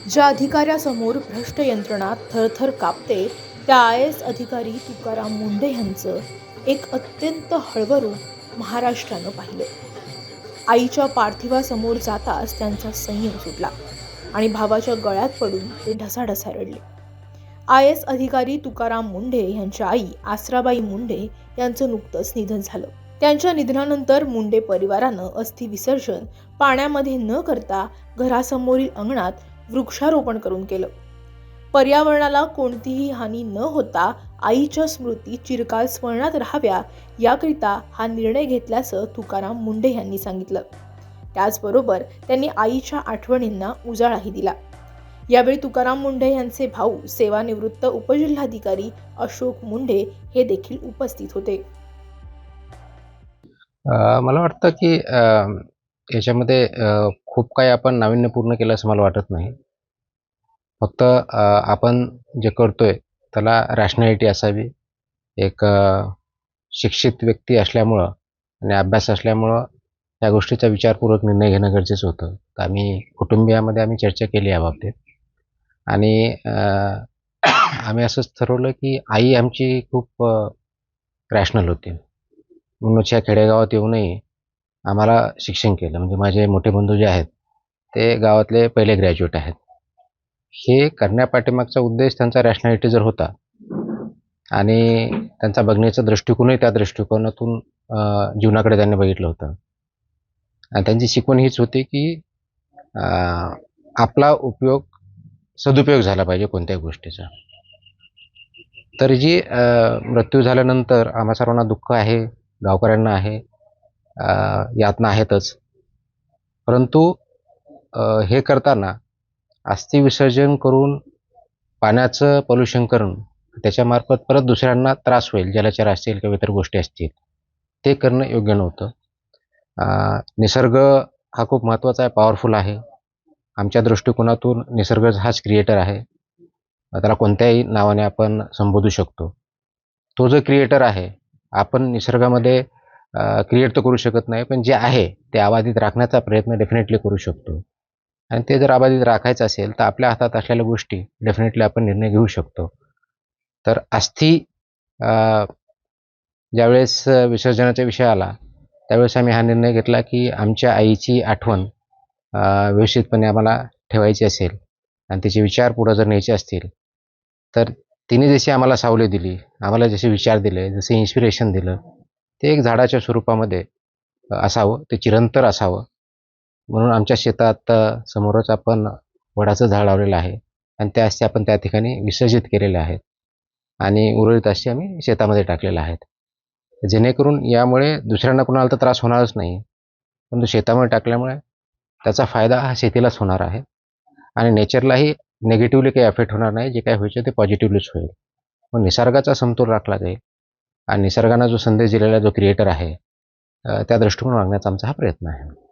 ज्या अधिकाऱ्यासमोर भ्रष्ट यंत्रणा थरथर कापते त्या IAS अधिकारी तुकाराम मुंढे यांचं एक अत्यंत हळवं रूप महाराष्ट्रानं पाहिलं. आईच्या पार्थिवासमोर जाताच त्यांचा संयम सुटला आणि भावाच्या गळ्यात पडून ते ढसाढसा रडले. IAS अधिकारी तुकाराम मुंढे यांच्या आई आसराबाई मुंढे यांचं नुकतंच निधन झालं. त्यांच्या निधनानंतर मुंढे परिवारानं अस्थि विसर्जन पाण्यामध्ये न करता घरासमोरील अंगणात वृक्षारोपण करून केलं. पर्यावरणाला कोणतीही हानी न होता आईच्या स्मृती चिरकाल स्मरणात राहाव्या याकरिता हा निर्णय घेतल्याचं तुकाराम मुंढे यांनी सांगितलं. त्याचबरोबर त्यांनी आईच्या आठवणींना उजाळाही दिला. यावेळी तुकाराम मुंढे यांचे भाऊ सेवानिवृत्त उपजिल्हाधिकारी अशोक मुंढे हे देखील उपस्थित होते. मला वाटतं की याच्यामध्ये खूप काही आपण नाविन्यपूर्ण केलं असं मला वाटत नाही. फक्त आपण जे करतोय त्याला रॅशनॅलिटी असावी. एक शिक्षित व्यक्ती असल्यामुळं आणि अभ्यास असल्यामुळं त्या गोष्टीचा विचारपूर्वक निर्णय घेणं गरजेचं होतं. तर आम्ही कुटुंबियामध्ये चर्चा केली याबाबतीत आणि आम्ही असंच ठरवलं की आई आमची खूप रॅशनल होती. म्हणूनच्या खेडेगावात येऊनही आम्हाला शिक्षण केलं. म्हणजे माझे मोठे बंधू जे आहेत ते गावातले पहिले ग्रॅज्युएट आहेत. हे करण्यापाठीमागचा उद्देश त्यांचा रॅशनॅलिटी जर होता आणि त्यांचा बघण्याचा दृष्टिकोनही त्या दृष्टिकोनातून जीवनाकडे त्यांनी बघितलं होतं. आणि त्यांची शिकवण हीच होती की आपला सदुपयोग झाला पाहिजे कोणत्याही गोष्टीचा. तर जी मृत्यू झाल्यानंतर आम्हा सर्वांना दुःख आहे, गावकऱ्यांना आहे, यातना आहेतच. परंतु हे करताना अस्थि विसर्जन करून पाण्याचं पोल्युशन करून त्याच्यामार्फत परत दुसऱ्यांना त्रास होईल, जलचर असतील किंवा इतर गोष्टी असतील, ते करणं योग्य नव्हतं. निसर्ग हा खूप महत्त्वाचा आहे, पॉवरफुल आहे. आमच्या दृष्टिकोनातून निसर्ग हाच क्रिएटर आहे. त्याला कोणत्याही नावाने आपण संबोधू शकतो. तो जो क्रिएटर आहे, आपण निसर्गामध्ये क्रिएट तर करू शकत नाही, पण जे आहे ते अबाधित राखण्याचा प्रयत्न डेफिनेटली करू शकतो. आणि ते जर अबाधित राखायचं असेल तर आपल्या हातात असलेल्या गोष्टी डेफिनेटली आपण निर्णय घेऊ शकतो. तर अस्थि ज्यावेळेस विसर्जनाचा विषय आला त्यावेळेस आम्ही हा निर्णय घेतला की आमच्या आईची आठवण व्यवस्थितपणे आम्हाला ठेवायची असेल आणि तिचे विचार पुढं जर न्यायचे असतील तर तिने जशी आम्हाला सावली दिली, आम्हाला जसे विचार दिले, जसे इन्स्पिरेशन दिलं, ते एक झाडाच्या स्वरूपामध्ये असावं, ते चिरंतर असावं. म्हणून आमच्या शेतात समोरच आपण वडाचं झाड लावलेलं आहे आणि त्या अस्थी आपण त्या ठिकाणी विसर्जित केलेल्या आहेत आणि उर्वरित अस्थी आम्ही शेतामध्ये टाकलेल्या आहेत. जेणेकरून यामुळे दुसऱ्यांना कोणाला तर त्रास होणारच नाही, परंतु शेतामध्ये टाकल्यामुळे त्याचा फायदा हा शेतीलाच होणार आहे आणि नेचरलाही निगेटिव्हली काही अफेक्ट होणार नाही. जे काही व्हायचं ते पॉझिटिव्हलीच होईल. मग निसर्गाचा समतोल राखला जाईल आणि निसर्गानं जो संदेश दिलेला जो क्रिएटर आहे त्या दृष्टिकोनातून वागण्याचा आमचा हा प्रयत्न आहे.